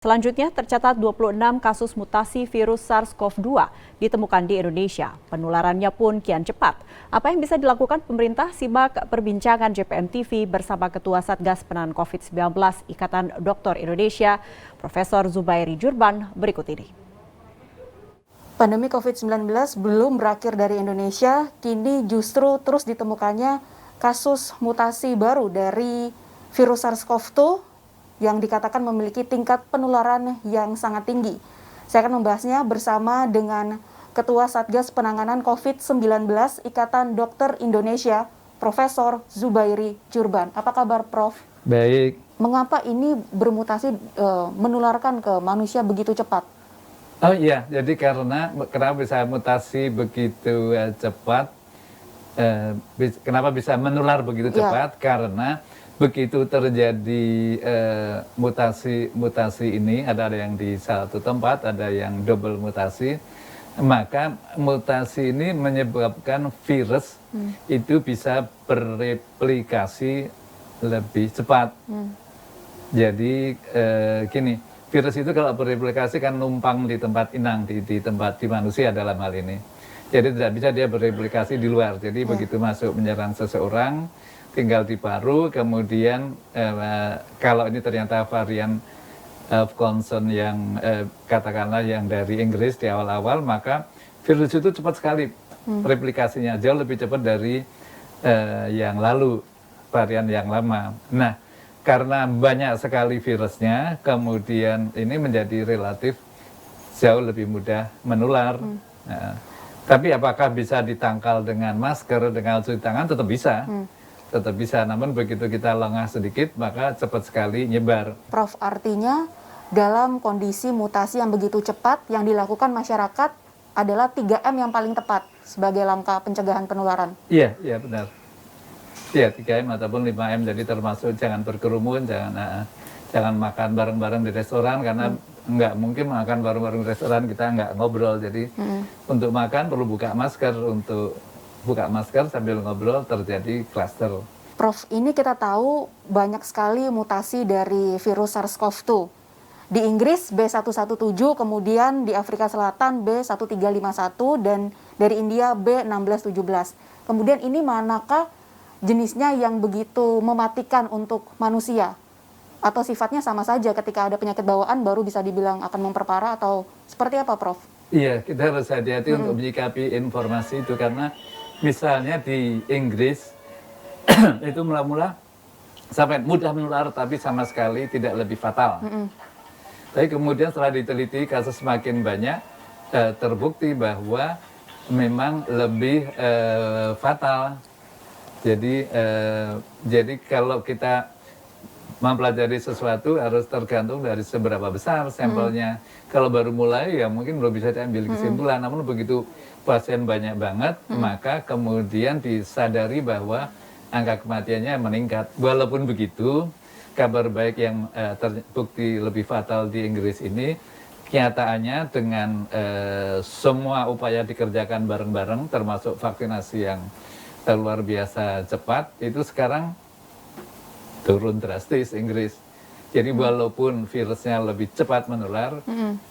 Selanjutnya, tercatat 26 kasus mutasi virus SARS-CoV-2 ditemukan di Indonesia. Penularannya pun kian cepat. Apa yang bisa dilakukan pemerintah? Simak perbincangan JPM TV bersama Ketua Satgas Penanganan COVID-19 Ikatan Dokter Indonesia, Profesor Zubairi Jurban berikut ini. Pandemi COVID-19 belum berakhir dari Indonesia, kini justru terus ditemukannya kasus mutasi baru dari virus SARS-CoV-2 yang dikatakan memiliki tingkat penularan yang sangat tinggi. Saya akan membahasnya bersama dengan Ketua Satgas Penanganan COVID-19 Ikatan Dokter Indonesia, Profesor Zubairi Jurban. Apa kabar, Prof? Baik. Mengapa ini bermutasi menularkan ke manusia begitu cepat? Oh iya, jadi kenapa bisa mutasi begitu cepat? Kenapa bisa menular begitu cepat? Karena begitu terjadi mutasi ini, ada yang di satu tempat, ada yang double mutasi, maka mutasi ini menyebabkan virus itu bisa bereplikasi lebih cepat. Jadi gini, virus itu kalau bereplikasi kan numpang di tempat inang, di tempat di manusia dalam hal ini. Jadi tidak bisa dia bereplikasi di luar. Jadi begitu masuk menyerang seseorang, tinggal di paru, kemudian kalau ini ternyata varian of concern yang katakanlah yang dari Inggris di awal-awal, maka virus itu cepat sekali replikasinya, jauh lebih cepat dari yang lalu, varian yang lama. Nah, karena banyak sekali virusnya, kemudian ini menjadi relatif jauh lebih mudah menular. Nah, tapi apakah bisa ditangkal dengan masker, dengan cuci tangan? Tetap bisa. Tetap bisa, namun begitu kita lengah sedikit, maka cepat sekali nyebar. Prof, artinya dalam kondisi mutasi yang begitu cepat, yang dilakukan masyarakat adalah 3M yang paling tepat sebagai langkah pencegahan penularan? Iya, iya benar. Iya, 3M ataupun 5M, jadi termasuk jangan berkerumun, jangan makan bareng-bareng di restoran, karena nggak mungkin makan bareng-bareng di restoran, kita nggak ngobrol. Jadi untuk makan perlu buka masker, untuk buka masker sambil ngobrol terjadi klaster. Prof, ini kita tahu banyak sekali mutasi dari virus SARS-CoV-2. Di Inggris B117, kemudian di Afrika Selatan B1351, dan dari India B1617. Kemudian ini manakah jenisnya yang begitu mematikan untuk manusia? Atau sifatnya sama saja, ketika ada penyakit bawaan baru bisa dibilang akan memperparah, atau seperti apa, Prof? Iya, kita harus hati-hati untuk menyikapi informasi itu, karena misalnya di Inggris itu mula-mula sampai mudah menular tapi sama sekali tidak lebih fatal. Tapi kemudian setelah diteliti kasus semakin banyak, terbukti bahwa memang lebih fatal. Jadi kalau kita mempelajari sesuatu harus tergantung dari seberapa besar sampelnya. Kalau baru mulai ya mungkin belum bisa diambil kesimpulan, namun begitu pasien banyak banget, maka kemudian disadari bahwa angka kematiannya meningkat. Walaupun begitu, kabar baik yang terbukti lebih fatal di Inggris ini, kenyataannya dengan semua upaya dikerjakan bareng-bareng, termasuk vaksinasi yang luar biasa cepat, itu sekarang turun drastis Inggris. Jadi walaupun virusnya lebih cepat menular,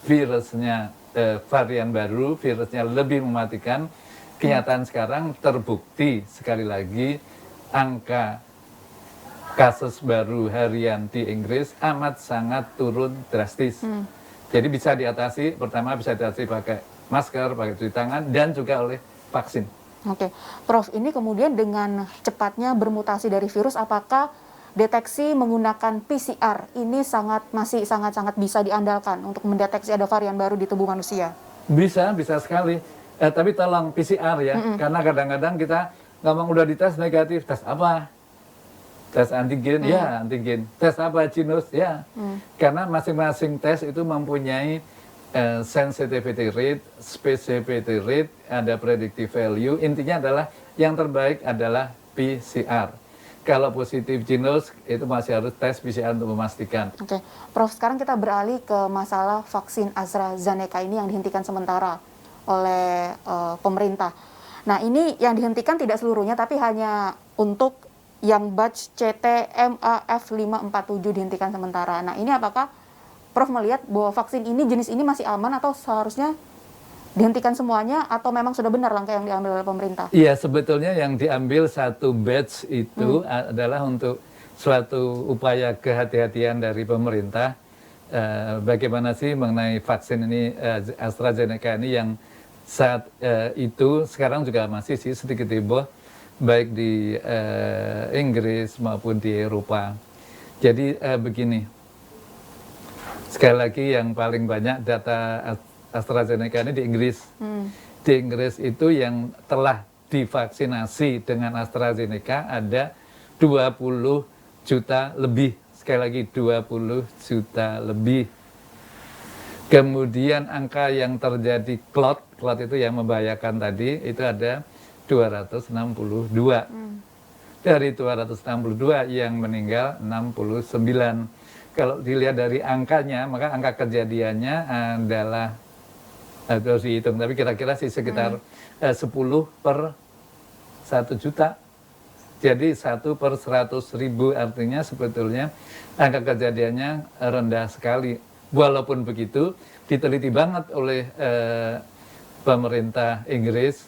virusnya varian baru, virusnya lebih mematikan, kenyataan sekarang terbukti sekali lagi angka kasus baru harian di Inggris amat sangat turun drastis. Jadi bisa diatasi, pertama bisa diatasi pakai masker, pakai cuci tangan, dan juga oleh vaksin. Oke, Prof, ini kemudian dengan cepatnya bermutasi dari virus, apakah deteksi menggunakan PCR ini masih sangat bisa diandalkan untuk mendeteksi ada varian baru di tubuh manusia? Bisa sekali. Tapi tolong PCR ya, karena kadang-kadang kita ngomong udah dites negatif, tes apa? Tes antigen, ya antigen. Tes apa? Genus, ya. Karena masing-masing tes itu mempunyai sensitivity rate, specificity rate, ada predictive value. Intinya adalah yang terbaik adalah PCR. Kalau positif genus, itu masih harus tes PCR untuk memastikan. Oke, Prof, sekarang kita beralih ke masalah vaksin AstraZeneca ini yang dihentikan sementara oleh pemerintah. Nah, ini yang dihentikan tidak seluruhnya, tapi hanya untuk yang batch CT-MAF547 dihentikan sementara. Nah, ini apakah Prof melihat bahwa vaksin ini jenis ini masih aman atau seharusnya dihentikan semuanya atau memang sudah benar langkah yang diambil oleh pemerintah? Iya, sebetulnya yang diambil satu batch itu adalah untuk suatu upaya kehati-hatian dari pemerintah. Bagaimana sih mengenai vaksin ini, AstraZeneca ini yang saat itu sekarang juga masih sih sedikit heboh baik di Inggris maupun di Eropa. Jadi begini, sekali lagi yang paling banyak data AstraZeneca ini di Inggris. Di Inggris itu yang telah divaksinasi dengan AstraZeneca ada 20 juta lebih. Sekali lagi 20 juta lebih. Kemudian angka yang terjadi clot itu yang membahayakan tadi, itu ada 262. Dari 262 yang meninggal 69. Kalau dilihat dari angkanya, maka angka kejadiannya adalah harus dihitung, tapi kira-kira sih sekitar 10 per 1 juta. Jadi 1 per 100.000, artinya sebetulnya angka kejadiannya rendah sekali. Walaupun begitu, diteliti banget oleh pemerintah Inggris,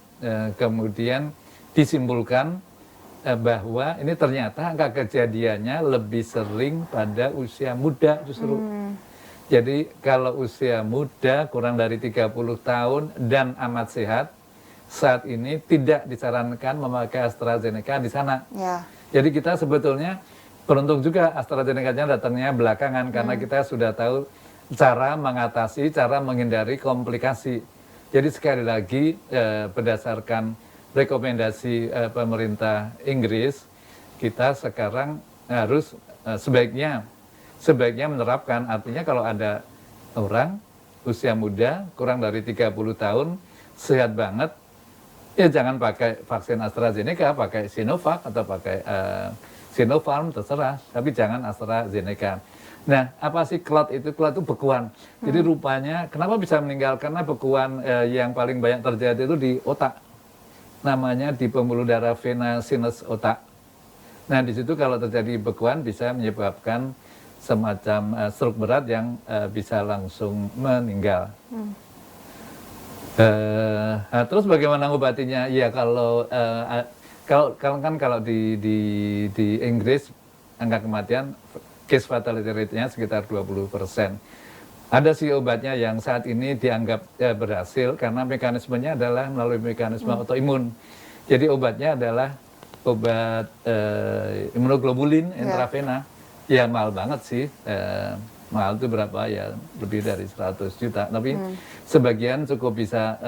kemudian disimpulkan bahwa ini ternyata angka kejadiannya lebih sering pada usia muda justru. Jadi kalau usia muda kurang dari 30 tahun dan amat sehat, saat ini tidak disarankan memakai AstraZeneca di sana. Ya. Jadi kita sebetulnya beruntung juga AstraZeneca-nya datangnya belakangan karena kita sudah tahu cara mengatasi, cara menghindari komplikasi. Jadi sekali lagi berdasarkan rekomendasi pemerintah Inggris, kita sekarang harus sebaiknya menerapkan, artinya kalau ada orang usia muda kurang dari 30 tahun sehat banget, ya jangan pakai vaksin AstraZeneca, pakai Sinovac atau pakai Sinopharm, terserah, tapi jangan AstraZeneca. Nah, apa sih clot itu? Clot itu bekuan. Jadi rupanya kenapa bisa meninggal? Karena bekuan yang paling banyak terjadi itu di otak. Namanya di pembuluh darah vena sinus otak. Nah, di situ kalau terjadi bekuan bisa menyebabkan semacam stroke berat yang bisa langsung meninggal. Nah, terus bagaimana ngobatinya? Ya kalau di Inggris angka kematian case fatality rate-nya sekitar 20%. Ada sih obatnya yang saat ini dianggap berhasil karena mekanismenya adalah melalui mekanisme autoimun. Jadi obatnya adalah obat imunoglobulin intravena. Ya mahal banget sih. Mahal itu berapa ya, lebih dari 100 juta. Tapi sebagian cukup bisa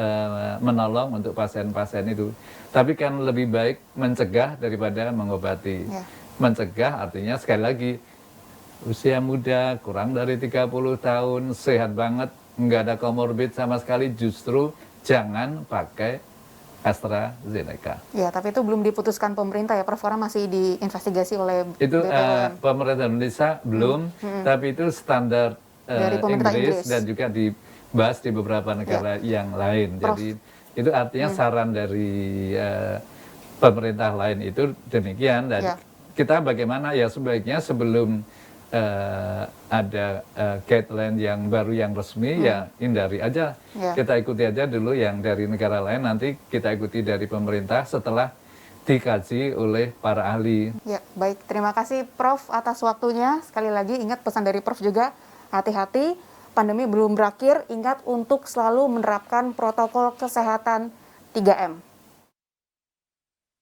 menolong untuk pasien-pasien itu. Tapi kan lebih baik mencegah daripada mengobati. Mencegah artinya sekali lagi, usia muda, kurang dari 30 tahun, sehat banget, nggak ada komorbid sama sekali, justru jangan pakai AstraZeneca. Ya, tapi itu belum diputuskan pemerintah ya, Prof, karena masih diinvestigasi oleh Itu BPOM. pemerintah Indonesia belum, tapi itu standar Dari pemerintah Inggris dan juga dibahas di beberapa negara yang lain. Prof. Jadi itu artinya saran dari pemerintah lain itu demikian. Dan kita bagaimana ya sebaiknya sebelum ada guideline yang baru yang resmi, ya hindari aja. Kita ikuti aja dulu yang dari negara lain, nanti kita ikuti dari pemerintah setelah dikaji oleh para ahli. Ya, baik. Terima kasih Prof atas waktunya. Sekali lagi ingat pesan dari Prof juga, hati-hati, pandemi belum berakhir, ingat untuk selalu menerapkan protokol kesehatan 3M.